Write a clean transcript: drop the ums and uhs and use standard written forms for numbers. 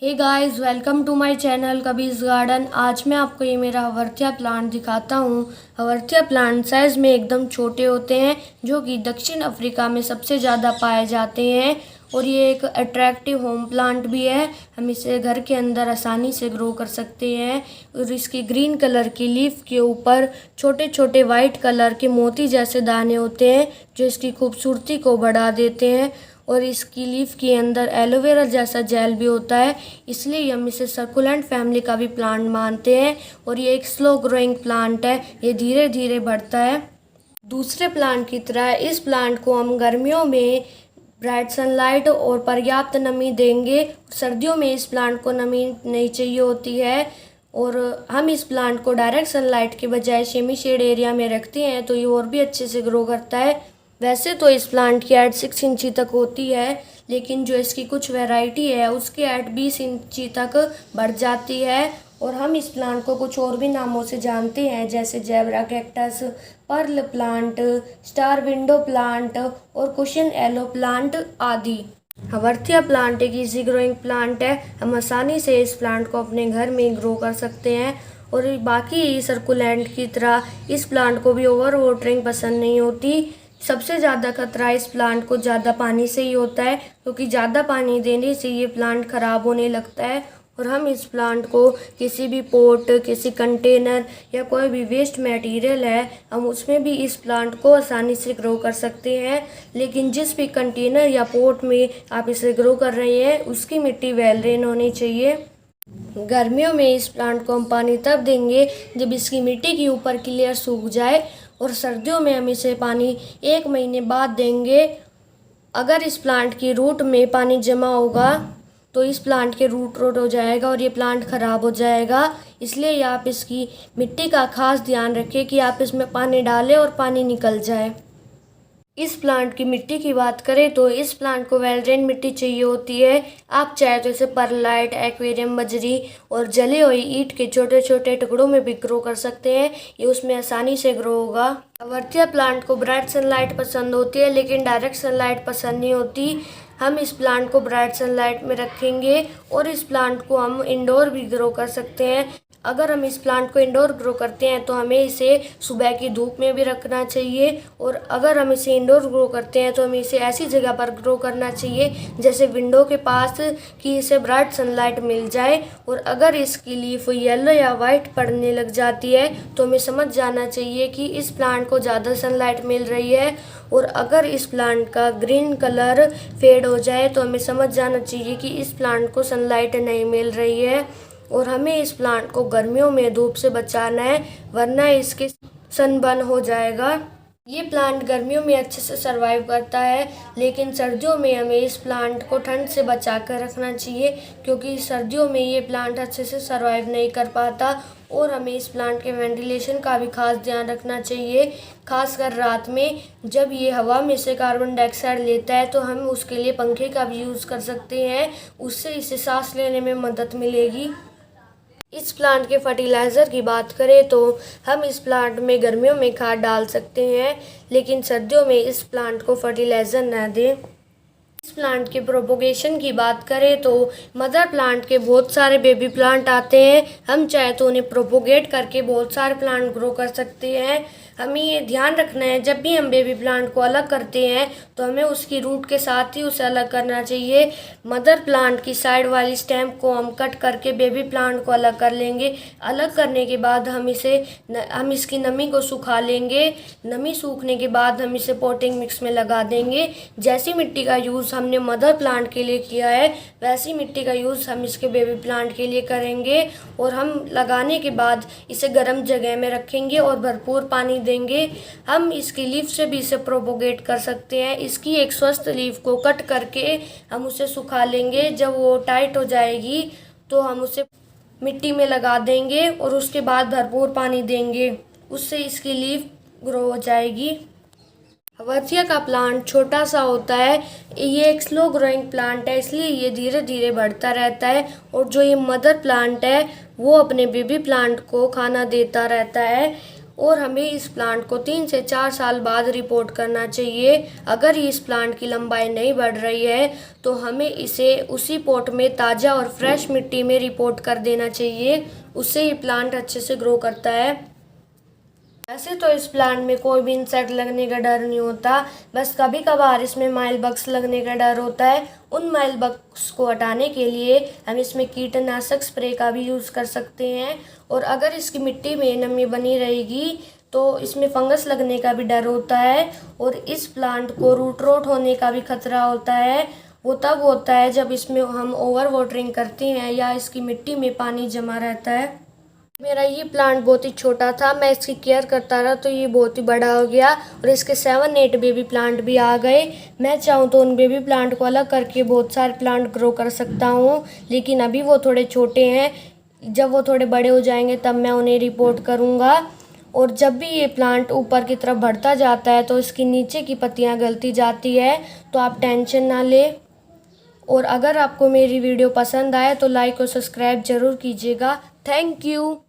Hey guys, welcome to my channel कबीज garden. आज मैं आपको ये मेरा हवर्थिया प्लांट दिखाता हूँ। हवर्थिया प्लांट साइज़ में एकदम छोटे होते हैं, जो कि दक्षिण अफ्रीका में सबसे ज़्यादा पाए जाते हैं। और ये एक अट्रैक्टिव होम प्लांट भी है। हम इसे घर के अंदर आसानी से ग्रो कर सकते हैं। और इसकी ग्रीन कलर की लीफ के ऊपर छोटे छोटे वाइट कलर के मोती जैसे दाने होते हैं, जो इसकी खूबसूरती को बढ़ा देते हैं। और इसकी लीफ के अंदर एलोवेरा जैसा जेल भी होता है, इसलिए हम इसे सर्कुलेंट फैमिली का भी प्लांट मानते हैं। और ये एक स्लो ग्रोइंग प्लांट है, ये धीरे धीरे बढ़ता है। दूसरे प्लांट की तरह इस प्लांट को हम गर्मियों में ब्राइट सनलाइट और पर्याप्त नमी देंगे। सर्दियों में इस प्लांट को नमी नहीं चाहिए होती है। और हम इस प्लांट को डायरेक्ट सनलाइट के बजाय सेमी शेड एरिया में रखते हैं, तो ये और भी अच्छे से ग्रो करता है। वैसे तो इस प्लांट की हाइट 6 इंची तक होती है, लेकिन जो इसकी कुछ वैरायटी है उसकी हाइट 20 इंची तक बढ़ जाती है। और हम इस प्लांट को कुछ और भी नामों से जानते हैं, जैसे zebra cactus, pearl plant, star window plant और कुशन एलो प्लांट आदि। हवर्थिया प्लांट एक इजी ग्रोइंग प्लांट है। हम आसानी से इस प्लांट को अपने घर में ग्रो कर सकते हैं। और बाकी सर्कुलेंट की तरह इस प्लांट को भी ओवर वाटरिंग पसंद नहीं होती। सबसे ज़्यादा खतरा इस प्लांट को ज़्यादा पानी से ही होता है, क्योंकि ज़्यादा पानी देने से ये प्लांट ख़राब होने लगता है। और हम इस प्लांट को किसी भी पोट, किसी कंटेनर या कोई भी वेस्ट मटेरियल है, हम उसमें भी इस प्लांट को आसानी से ग्रो कर सकते हैं। लेकिन जिस भी कंटेनर या पोट में आप इसे ग्रो कर रहे हैं, उसकी मिट्टी वेल ड्रेन होनी चाहिए। गर्मियों में इस प्लांट को हम पानी तब देंगे जब इसकी मिट्टी की ऊपर की लेयर सूख जाए। और सर्दियों में हम इसे पानी 1 महीने बाद देंगे। अगर इस प्लांट की रूट में पानी जमा होगा तो इस प्लांट के रूट रोट हो जाएगा और ये प्लांट ख़राब हो जाएगा। इसलिए आप इसकी मिट्टी का खास ध्यान रखें कि आप इसमें पानी डालें और पानी निकल जाए। इस प्लांट की मिट्टी की बात करें तो इस प्लांट को वेल ड्रेन मिट्टी चाहिए होती है। आप चाहे तो इसे परलाइट, एक्वेरियम बजरी और जली हुई ईंट के छोटे छोटे टुकड़ों में भी ग्रो कर सकते हैं, ये उसमें आसानी से ग्रो होगा। हवर्थिया प्लांट को ब्राइट सनलाइट पसंद होती है, लेकिन डायरेक्ट सनलाइट पसंद नहीं होती। हम इस प्लांट को ब्राइट सनलाइट में रखेंगे और इस प्लांट को हम इंडोर भी ग्रो कर सकते हैं। अगर हम इस प्लांट को इंडोर ग्रो करते हैं तो हमें इसे सुबह की धूप में भी रखना चाहिए। और अगर हम इसे इंडोर ग्रो करते हैं तो हमें इसे ऐसी जगह पर ग्रो करना चाहिए जैसे विंडो के पास, कि इसे ब्राइट सनलाइट मिल जाए। और अगर इसकी लीफ येलो या वाइट पड़ने लग जाती है तो हमें समझ जाना चाहिए कि इस प्लांट को ज़्यादा सनलाइट मिल रही है। और अगर इस प्लांट का ग्रीन कलर फेड हो जाए तो हमें समझ जाना चाहिए कि इस प्लांट को सनलाइट नहीं मिल रही है। और हमें इस प्लांट को गर्मियों में धूप से बचाना है, वरना इसके सनबर्न हो जाएगा। ये प्लांट गर्मियों में अच्छे से सरवाइव करता है, लेकिन सर्दियों में हमें इस प्लांट को ठंड से बचा कर रखना चाहिए, क्योंकि सर्दियों में ये प्लांट अच्छे से सरवाइव नहीं कर पाता। और हमें इस प्लांट के वेंटिलेशन का भी खास ध्यान रखना चाहिए, खासकर रात में। जब ये हवा में से कार्बन डाइऑक्साइड लेता है तो हम उसके लिए पंखे का भी यूज़ कर सकते हैं, उससे इसे सांस लेने में मदद मिलेगी। इस प्लांट के फर्टिलाइज़र की बात करें तो हम इस प्लांट में गर्मियों में खाद डाल सकते हैं, लेकिन सर्दियों में इस प्लांट को फर्टिलाइज़र न दें। इस प्लांट के प्रोपोगेशन की बात करें तो मदर प्लांट के बहुत सारे बेबी प्लांट आते हैं। हम चाहे तो उन्हें प्रोपोगेट करके बहुत सारे प्लांट ग्रो कर सकते हैं। हमें ये ध्यान रखना है, जब भी हम बेबी प्लांट को अलग करते हैं तो हमें उसकी रूट के साथ ही उसे अलग करना चाहिए। मदर प्लांट की साइड वाली स्टेम को हम कट करके बेबी प्लांट को अलग कर लेंगे। अलग करने के बाद हम इसकी नमी को सुखा लेंगे। नमी सूखने के बाद हम इसे पॉटिंग मिक्स में लगा देंगे। जैसी मिट्टी का यूज़ हमने मदर प्लांट के लिए किया है, वैसी मिट्टी का यूज़ हम इसके बेबी प्लांट के लिए करेंगे। और हम लगाने के बाद इसे गर्म जगह में रखेंगे और भरपूर पानी देंगे। हम इसकी लीफ से भी इसे प्रोपोगेट कर सकते हैं। इसकी एक स्वस्थ लीफ को कट करके हम उसे सुखा लेंगे। जब वो टाइट हो जाएगी तो हम उसे मिट्टी में लगा देंगे और उसके बाद भरपूर पानी देंगे, उससे इसकी लीफ ग्रो हो जाएगी। हवर्थिया का प्लांट छोटा सा होता है, ये एक स्लो ग्रोइंग प्लांट है, इसलिए ये धीरे धीरे बढ़ता रहता है। और जो ये मदर प्लांट है वो अपने बेबी प्लांट को खाना देता रहता है। और हमें इस प्लांट को 3 से 4 साल बाद रिपोर्ट करना चाहिए। अगर इस प्लांट की लंबाई नहीं बढ़ रही है तो हमें इसे उसी पॉट में ताज़ा और फ्रेश मिट्टी में रिपोर्ट कर देना चाहिए, उससे ये प्लांट अच्छे से ग्रो करता है। वैसे तो इस प्लांट में कोई भी इंसेक्ट लगने का डर नहीं होता, बस कभी कभार इसमें माइल बग्स लगने का डर होता है। उन माइल बग्स को हटाने के लिए हम इसमें कीटनाशक स्प्रे का भी यूज़ कर सकते हैं। और अगर इसकी मिट्टी में नमी बनी रहेगी तो इसमें फंगस लगने का भी डर होता है और इस प्लांट को रूट रॉट होने का भी खतरा होता है। वो तब होता है जब इसमें हम ओवर वाटरिंग करते हैं या इसकी मिट्टी में पानी जमा रहता है। मेरा ये प्लांट बहुत ही छोटा था, मैं इसकी केयर करता रहा तो ये बहुत ही बड़ा हो गया और इसके 7-8 बेबी प्लांट भी आ गए। मैं चाहूँ तो उन बेबी प्लांट को अलग करके बहुत सारे प्लांट ग्रो कर सकता हूँ, लेकिन अभी वो थोड़े छोटे हैं। जब वो थोड़े बड़े हो जाएंगे तब मैं उन्हें रिपोर्ट करूँगा। और जब भी ये प्लांट ऊपर की तरफ बढ़ता जाता है तो इसकी नीचे की पत्तियाँ गलती जाती है, तो आप टेंशन ना लें। और अगर आपको मेरी वीडियो पसंद आए तो लाइक और सब्सक्राइब ज़रूर कीजिएगा। Thank you.